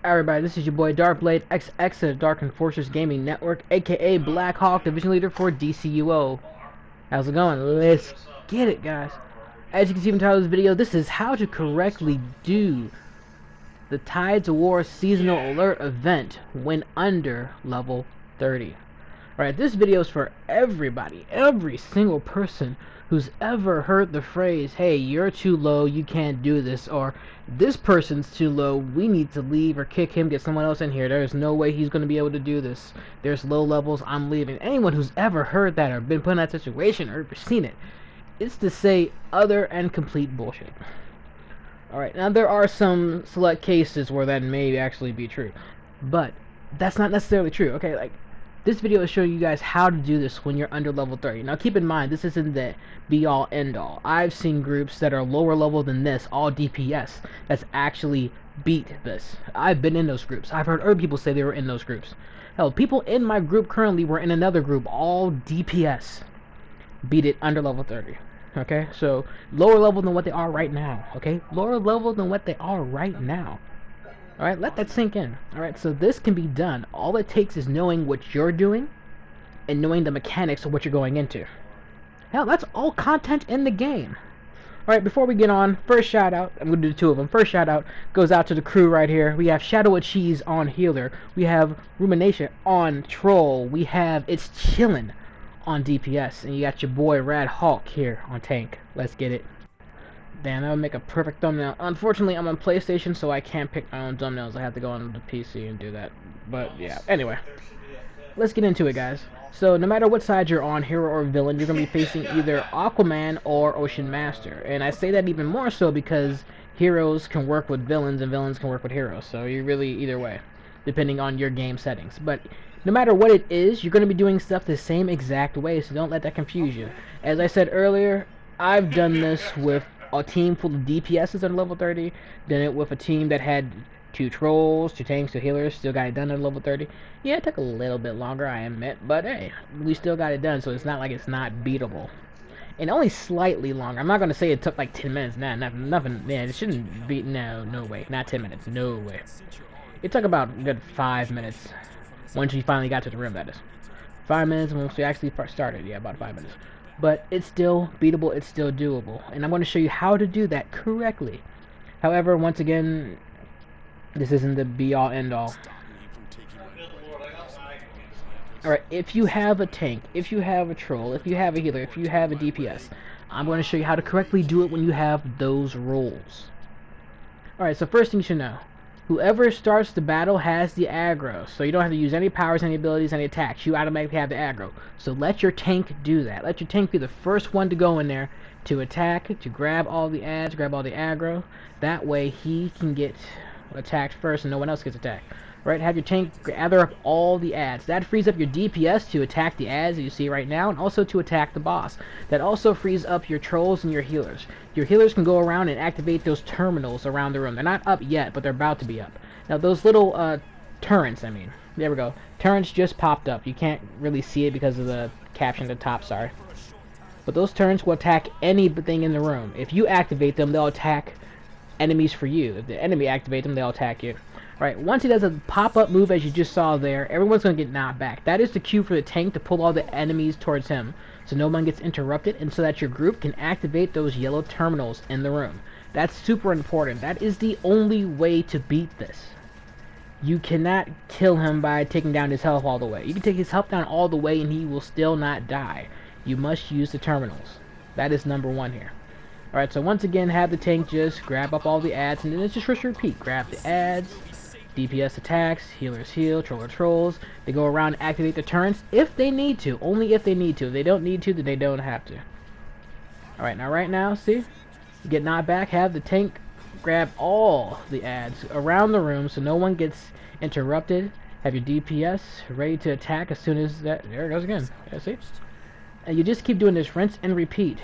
Everybody, this is your boy DrkBLADExx of the Dark Enforcers Gaming Network, aka Black Hawk, Division Leader for DCUO. How's it going? Let's get it, guys. As you can see from the title of this video, this is how to correctly do the Tides of War Seasonal Alert event when under level 30. Alright, this video is for everybody, every single person who's ever heard the phrase, hey, you're too low, you can't do this, or this person's too low, we need to leave or kick him, get someone else in here, there's no way he's going to be able to do this, there's low levels, I'm leaving. Anyone who's ever heard that or been put in that situation or ever seen it, it's to say utter and complete bullshit. Alright, now there are some select cases where that may actually be true, but that's not necessarily true. Okay, like, this video is showing you guys how to do this when you're under level 30. Now keep in mind, this isn't the be-all end-all. I've seen groups that are lower level than this, all DPS, that's actually beat this. I've been in those groups. I've heard other people say they were in those groups. Hell, people in my group currently were in another group, all DPS, beat it under level 30. Okay, so lower level than what they are right now. Okay, lower level than what they are right now. Alright, let that sink in. Alright, so this can be done. All it takes is knowing what you're doing and knowing the mechanics of what you're going into. Hell, that's all content in the game. Alright, before we get on, first shout out, I'm going to do two of them. First shout out goes out to the crew right here. We have ShadowOfCheese on Healer. We have Ruminatia on Troll. We have IzChillin on DPS. And you got your boy Rad Huik here on Tank. Let's get it. Damn, that would make a perfect thumbnail. Unfortunately, I'm on PlayStation, so I can't pick my own thumbnails. I have to go on the PC and do that. But, yeah. Anyway, let's get into it, guys. So, no matter what side you're on, hero or villain, you're going to be facing either Aquaman or Ocean Master. And I say that even more so because heroes can work with villains and villains can work with heroes. So, you're really either way, depending on your game settings. But no matter what it is, you're going to be doing stuff the same exact way, so don't let that confuse you. As I said earlier, I've done this with a team full of DPSs at level 30, done it with a team that had 2 trolls, 2 tanks, 2 healers, still got it done at level 30. Yeah, it took a little bit longer, I admit, but hey, we still got it done, so it's not like it's not beatable. And only slightly longer. I'm not going to say it took like 10 minutes, nah, nothing, man, it shouldn't be, no way, not 10 minutes, no way. It took about a good 5 minutes, once we finally got to the room, that is. 5 minutes once we actually first started, yeah, about 5 minutes. But it's still beatable, it's still doable. And I'm going to show you how to do that correctly. However, once again, this isn't the be-all, end-all. Alright, if you have a tank, if you have a troll, if you have a healer, if you have a DPS, I'm going to show you how to correctly do it when you have those roles. Alright, so first thing you should know. Whoever starts the battle has the aggro, so you don't have to use any powers, any abilities, any attacks. You automatically have the aggro. So let your tank do that. Let your tank be the first one to go in there to attack, to grab all the ads, grab all the aggro. That way he can get attacked first and no one else gets attacked. Right? Have your tank gather up all the ads. That frees up your DPS to attack the ads that you see right now and also to attack the boss. That also frees up your trolls and your healers. Your healers can go around and activate those terminals around the room. They're not up yet, but they're about to be up. Now those little turrets, I mean, there we go. Turrets just popped up. You can't really see it because of the caption at the top, sorry. But those turrets will attack anything in the room. If you activate them, they'll attack enemies for you. If the enemy activates them, they'll attack you. Right, once he does a pop-up move as you just saw there, everyone's going to get knocked back. That is the cue for the tank to pull all the enemies towards him, so no one gets interrupted, and so that your group can activate those yellow terminals in the room. That's super important. That is the only way to beat this. You cannot kill him by taking down his health all the way. You can take his health down all the way and he will still not die. You must use the terminals. That is number 1 here. Alright, so once again, have the tank just grab up all the ads, and then it's just repeat. Grab the ads, DPS attacks, healers heal, troller trolls. They go around and activate the turrets if they need to. Only if they need to. If they don't need to, then they don't have to. Alright, now right now, see? You get knocked back, have the tank grab all the ads around the room so no one gets interrupted. Have your DPS ready to attack as soon as that... There it goes again. Yeah, see? And you just keep doing this, rinse and repeat.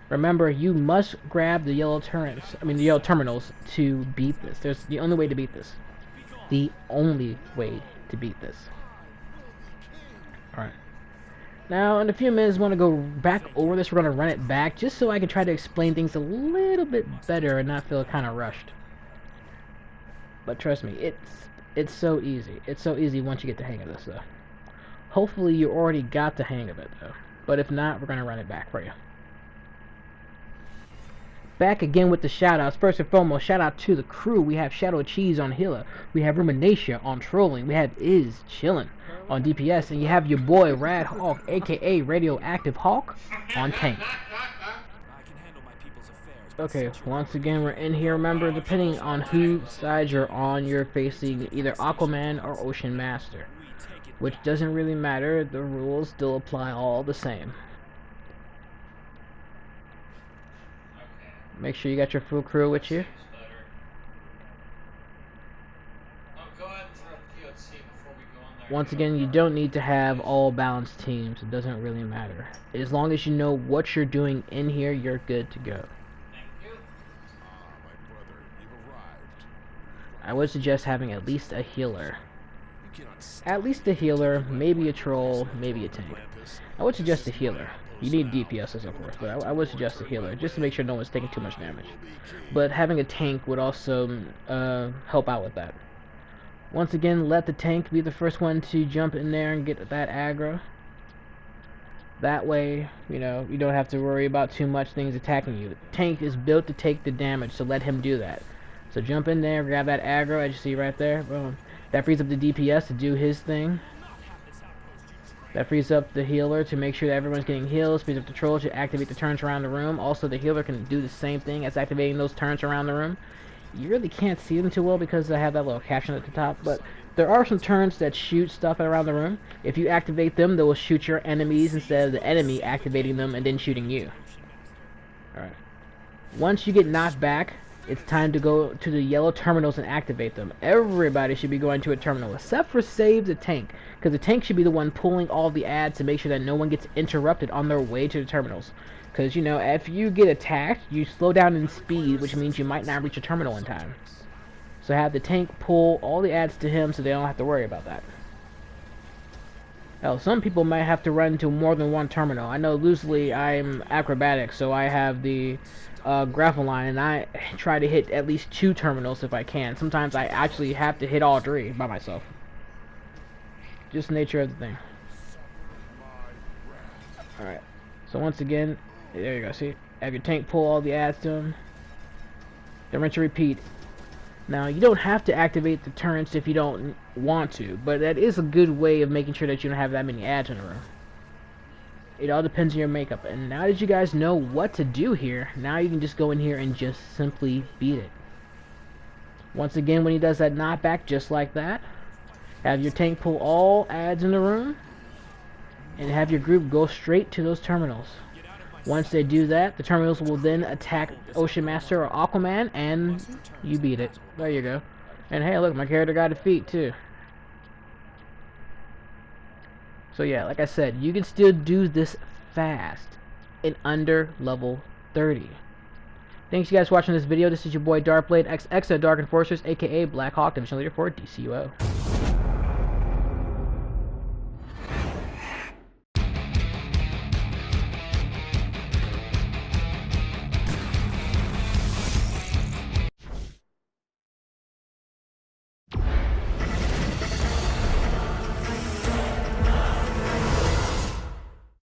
Remember, you must grab the yellow turrets, the yellow terminals to beat this. There's the only way to beat this. The only way to beat this. Alright. Now, in a few minutes, I want to go back over this. We're going to run it back just so I can try to explain things a little bit better and not feel kind of rushed. But trust me, it's so easy. It's so easy once you get the hang of this, though. Hopefully you already got the hang of it, though. But if not, we're going to run it back for you. Back again with the shoutouts. First and foremost, shout out to the crew. We have ShadowOfCheese on healer. We have Ruminatia on trolling. We have IzChillin on DPS. And you have your boy Rad Huik, aka Radioactive Hawk, on tank. Okay, once again, we're in here. Remember, depending on whose side you're on, you're facing either Aquaman or Ocean Master. Which doesn't really matter. The rules still apply all the same. Make sure you got your full crew with you. Once again, you don't need to have all balanced teams. It doesn't really matter. As long as you know what you're doing in here, you're good to go. I would suggest having at least a healer. At least a healer, maybe a troll, maybe a tank. I would suggest a healer. You need DPSs, of course, but I would suggest a healer, just to make sure no one's taking too much damage. But having a tank would also help out with that. Once again, let the tank be the first one to jump in there and get that aggro. That way, you know, you don't have to worry about too much things attacking you. The tank is built to take the damage, so let him do that. So jump in there, grab that aggro, as you see right there. Boom. That frees up the DPS to do his thing. That frees up the healer to make sure that everyone's getting heals. Frees up the troll to activate the turns around the room. Also, the healer can do the same thing as activating those turns around the room. You really can't see them too well because I have that little caption at the top, but there are some turns that shoot stuff around the room. If you activate them, they will shoot your enemies instead of the enemy activating them and then shooting you. Alright. Once you get knocked back, it's time to go to the yellow terminals and activate them. Everybody should be going to a terminal, except for save the tank, because the tank should be the one pulling all the ads to make sure that no one gets interrupted on their way to the terminals. Because, you know, if you get attacked, you slow down in speed, which means you might not reach a terminal in time. So have the tank pull all the ads to him so they don't have to worry about that. Hell, some people might have to run to more than one terminal. I know loosely I'm DrkBLADExx, so I have the grapple line, and I try to hit at least 2 terminals if I can. Sometimes I actually have to hit all 3 by myself. Just the nature of the thing. Alright, so once again, there you go, see? Have your tank pull all the ads to him. Then rinse and repeat. Now, you don't have to activate the turrets if you don't want to, but that is a good way of making sure that you don't have that many ads in a row. It all depends on your makeup. And now that you guys know what to do here, now you can just go in here and just simply beat it. Once again, when he does that knockback just like that, have your tank pull all ads in the room, and have your group go straight to those terminals. Once they do that, the terminals will then attack Ocean Master or Aquaman, and you beat it. There you go. And hey, look, my character got a feat too. So yeah, like I said, you can still do this fast in under level 30. Thanks you guys for watching this video. This is your boy DrkBLADExx at Dark Enforcers, aka Black Hawk, Division Leader for DCUO.